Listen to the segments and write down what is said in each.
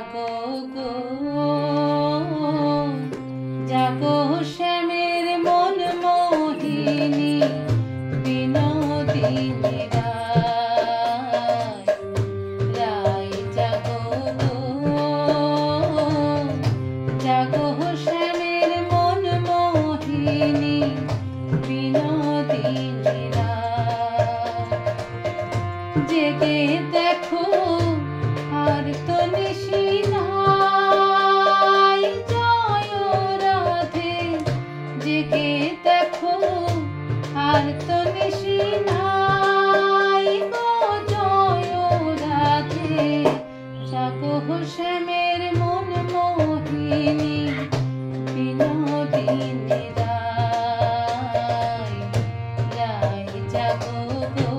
জাগো গো জাগো শ্যামের মন মোহিনী বিনোদিনী রায় জাগো গো জাগো শ্যামের মন মোহিনী বিনোদিনী জেগে দেখো আর তো নিশি নাই জয় রাধে জেগে দেখো আর তো নিশি নাই গো জয় রাধে জাগো শ্যামের মন মোহিনী বিনোদিনী রায় জাগো গো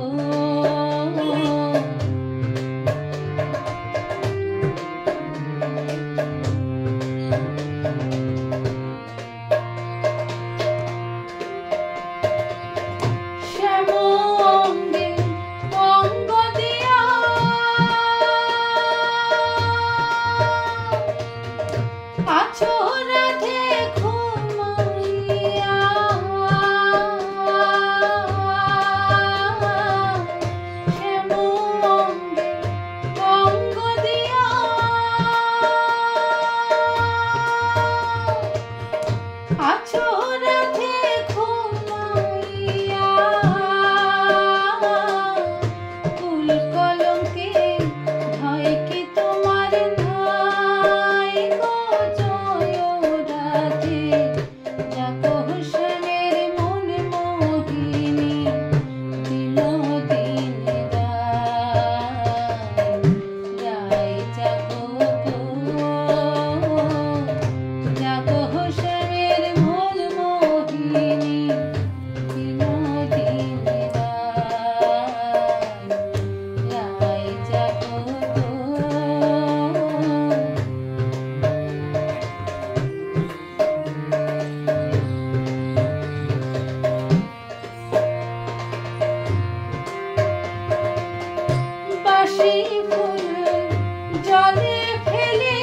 জলে ফেলে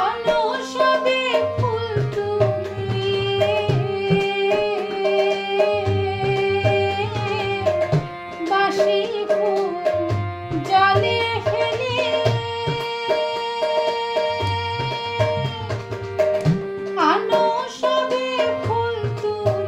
আলো সবে ফুল তুমি বাসি ফুল জলে ফেলে আলো সবে ফুল তুমি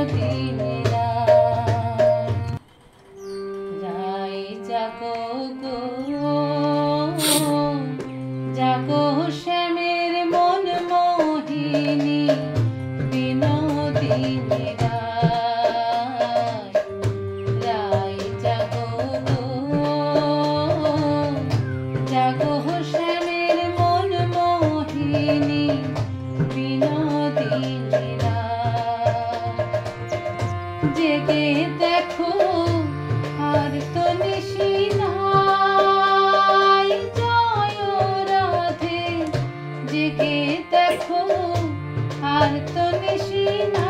বিনোদিনী রায় জাগো গো জাগো শ্যামের মন মোহিনী বিনোদিনী রায় জাগো গো জাগো শ্যামের মন মোহিনী বিনোদিনী জেগে দেখো আর তো নিশি নাই জয় রাধে জেগে দেখো আর তো নিশি নাই।